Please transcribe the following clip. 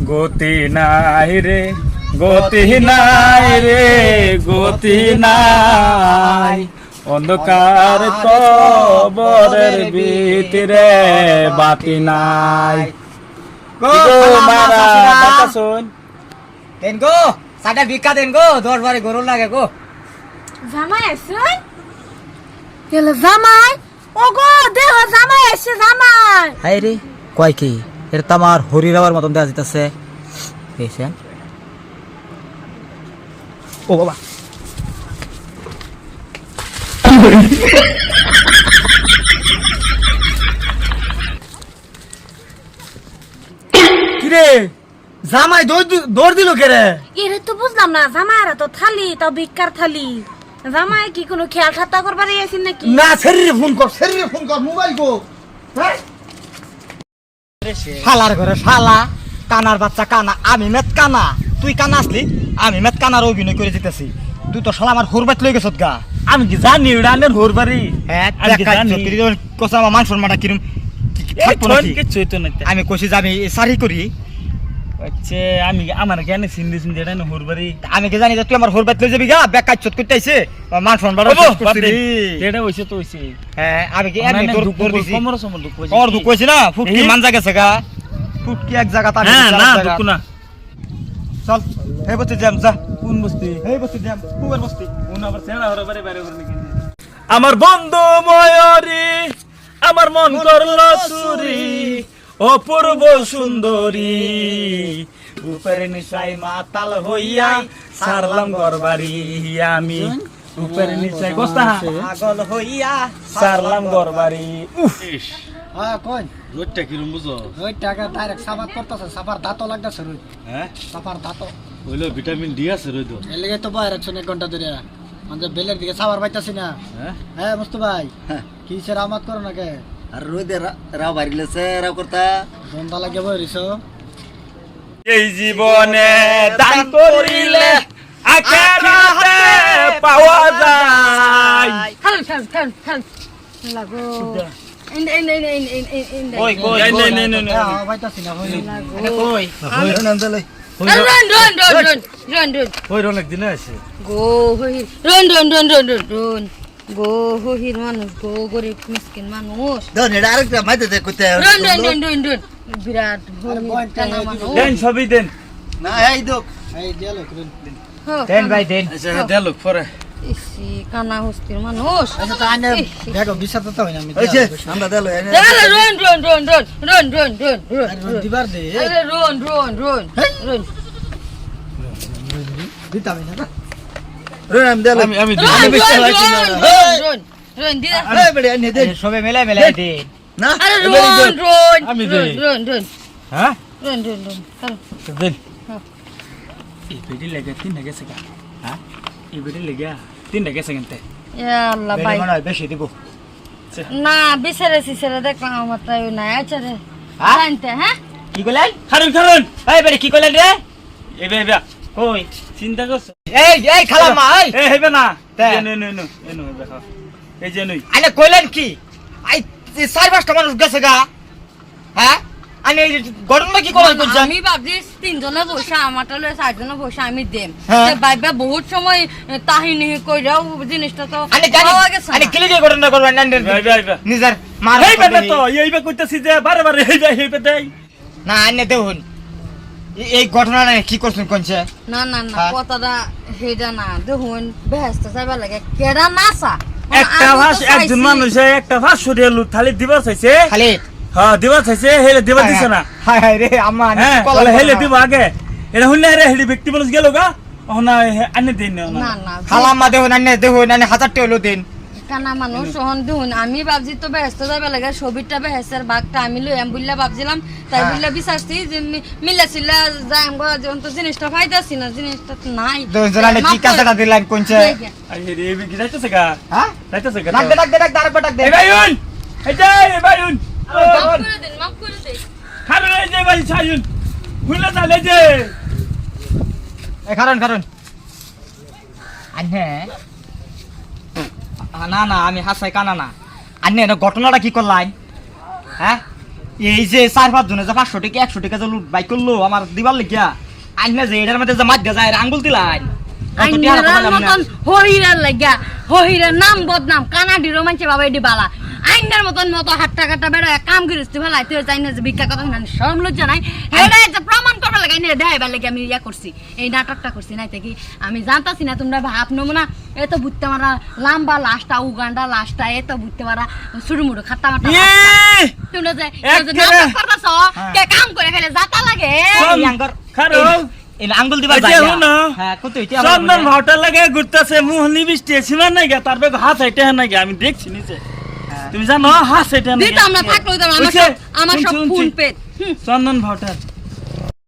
গতি নাই রে গতি নাই রে গতি নাই অন্ধকার কবরের ভিতরে বাতি নাই দেন গো সাটা ভিক্ষা দেন গো দরবারে গরু লাগে গো জামাই আসুন এলো জামাই ওগো দেহ জামাই আসছে জামাই হাই রে কয় কি এটা তো আমার হরিরাবার মতন দেওয়া যেতেছে পেশেন ও বাবা কিরে জামাই দৌড় দিল কে রে এরে তো বুঝলাম না জামাইরা তো থালি তাও ভিক্ষার থালি জামাই কি কোনো খেয়াল ঠাট্টা করবার আইছেন নাকি না শরীরে ফোন কর মোবাইল কো শালার ঘরে শালা কানার বাচ্চা কানা আমি মেত কানা তুই কানা আসলি আমি মেত কানার অভিনয় করে দিতেছি তুই তো শালা আমার হুরবাত লই গেছত গা আমি কি জানি রানের হরবারি হ্যাঁ আমি কি জানি? কোসা আমার মান সম্মানটা কিরম থাকবো নাকি? কিছু হইতো না আমি কইছি যে আমি সারি করি আচ্ছা আমি আমার জ্ঞানে সিন্ধি সিন্ধি এটা না হরবারি আমি কি জানি যে তুই আমার হুরবাত লই যাবি গা বেক কাজ করতে আইছে মান সম্মান এটা হইছে তো হইছে হ্যাঁ আমি কি এমনি দৌড় দিছি কোমর সমর দুঃখ হইছে ওর দুঃখ হইছে না ফুটকি মান জায়গা আছে গা ফুটকি এক জায়গা তার হ্যাঁ না দুঃখ না চল এই বসতে যাম যা কোন বস্তি এই বসতে যাম কুয়ার বসতি কোন আবার সেনা হরবারি বাইরে করে নাকি আমার বন্ধু ময়ূরী আমার মন করলো চুরি অপূর্ব সুন্দরী উপরে নিশাই মাতাল হইয়া সারলাম ঘরবাড়ি আমি উপরে নিশাই গোস্তা পাগল হইয়া সারলাম ঘরবাড়ি হ্যাঁ কোন রোডটা কিরম বুঝো ওই টাকা ডাইরেক্ট সাফার করতেছে সাফার দাঁতও লাগতেছে রোজ হ্যাঁ সাফার দাঁতও হইলো ভিটামিন ডি আছে রোদ এর লেগে তো বয় রাখছেন 1 ঘন্টা ধরে আমাদের বেলের দিকে সাফার পাইতাছি না হ্যাঁ হ্যাঁ মুস্তু ভাই কি সে রামাত করো না কে আর রোদে রাও বাড়িলেছে রাও করতা দন্দা লাগে বই রিছো এই জীবনে দান করিলে আখেরাতে পাওয়া যায় খান লাগো কই কই নে হ্যাঁ পাইতাছি না হই কই ওই অনেক দিন আছে গো হহির মানুষ গো গরিব মিসকিন মানুষ দাও নেড়া আরেকটা মাইতে দে কইতে বিরাট টানা মানুষ দেন সবই দেন না এই দোক এই দিয়ালো করেন দেন ভাই দেন আচ্ছা দেলুক পরে ইসি কানা হস্তির মানুষ আচ্ছা তো আনে দেখো বিশ্বাস তো হয় না আমি ওইছে আমরা দেলো এনে রন দিবার দে রন দিতামি না রোম দেলো আমি দিদা এই বড় এনে দে সবে মেলাই মেলাই দেন না আরে আমি দেই। রন হ্যাঁ রন দেন এই বেডি লাগে তিন লাগে সেকা হ্যাঁ এই বেডি লাগে তিন লাগে সেকেন্ডে আল্লাহ ভাই মনে হয় বেশি দিব না বিছারে দেখলাম আমার তাই নাই আচ্ছা রে হ্যাঁ? জানতে হ্যাঁ কি কইলেন খারুন এই বেরে কি কইলেন রে এবে এবে কই চিন্তা করছ এই খালাম্মা এই এ হেবে না তা। এনো দেখো এই যে নই আরে কইলেন কি আই 4-5টা মানুষ গেছে গা হ্যাঁ আমি এই ঘটনা কি করলাম তো আমি ভাবছি তিনজনে বসে আমারটা লয়ে চারজনে বসে আমি দেম হ্যাঁ। বাইবা বহুত সময় তাহিনী কইরাও জিনিসটা তো আরে জানি পাওয়া গেছে না। আরে কি লিগে ঘটনা করবেন না আইবে আইবে নিজের মার এই বেটা তো এইবে কইতাছি যে বারে বারে এইবে দেই না আনে দেখুন এই ঘটনাটা কি করছেন কোনছে না হ্যাঁ। কথাটা হেডা না দেখুন বেহেস্ত যাইবা লাগে কেডা নাসা একটা ভাষ একজন মানুষে একটা ভাষ সরিয়ে লু থালি দিবার চাইছে খালি হ্যাঁ দিবার চাইছে হেলে দিবার দিছে না হায় হায় রে আম্মা হ্যাঁ বলে হেলে দিব আগে এটা হইলে রে হেলি ব্যক্তি বলে গেল গা না আনে দিন না না খালাম্মা দেখুন আনে 1000 টাকা হলো দিন কানা মানুষ সহন দেখুন আমি ভাবছি তো ব্যস্ত যাইবা লাগে ছবিটা বেহেসের ভাগটা আমি লই এম বুল্লা ভাবছিলাম তাই বুল্লা বিচারছি যে মিলা সিলা যাই আমগো যখন তো জিনিসটা পাইতাছি না জিনিসটা তো নাই দুজনে কি কাজটা দিলেন কোনছে আই রে এবে কি যাইতেছে গা হ্যাঁ যাইতেছে গা ডাক আরেকবার এই ভাইউন এই যে এই ভাইউন মাফ করে দে খাবে এই যে ভাই ছায়ুন ভুলে চলে যে এই কারণ আনে না আমি হাসাই কানা না আনে ঘটনাটা কি করলাই হ্যাঁ এই যে 4-5 জনে যে 500 টাকা 100 টাকা যে লুট বাই করলো আমার দিবার লিখিয়া আইনা যে এটার মধ্যে যে মাধ্যা যায় আঙ্গুল দিলাই আইনার মতন হইরার লাগিয়া হইরার নাম বদনাম কানাডিরও মানছে বাবা এডি বালা আইনার মতন মতো হাট্টা কাটা বেড়া কাম করিস ভালাই তুই চাই না যে ভিক্ষা কথা না শরম লজ্জা নাই এটা যে প্রমাণ করবার লাগে না দেখাইবার লাগে আমি ইয়া করছি এই নাটকটা করছি নাই কি আমি জানতাছি না তোমরা ভাব নমো না এত বুঝতে মারা লাম্বা লাশটা উগান্ডা লাশটা এত বুঝতে মারা শুরুমুড়ো খাতা মাটা তোমরা যে নাটক করতাছ কে কাম করে ফেলে জাতা লাগে খারো এই আঙ্গুল দিবার আচ্ছা, যায় শোনো। হ্যাঁ কত হইতে চন্দন ভাওটা লাগে ঘুরতেছে মুহলি বৃষ্টি সীমা নাই গা তারপরে হাত হাইটে নাই গা আমি দেখছি নিচে তুমি জানো হাত হাইটে নাই দিতাম না থাকলো আমার সব ফুল পেট চন্দন ভাওটা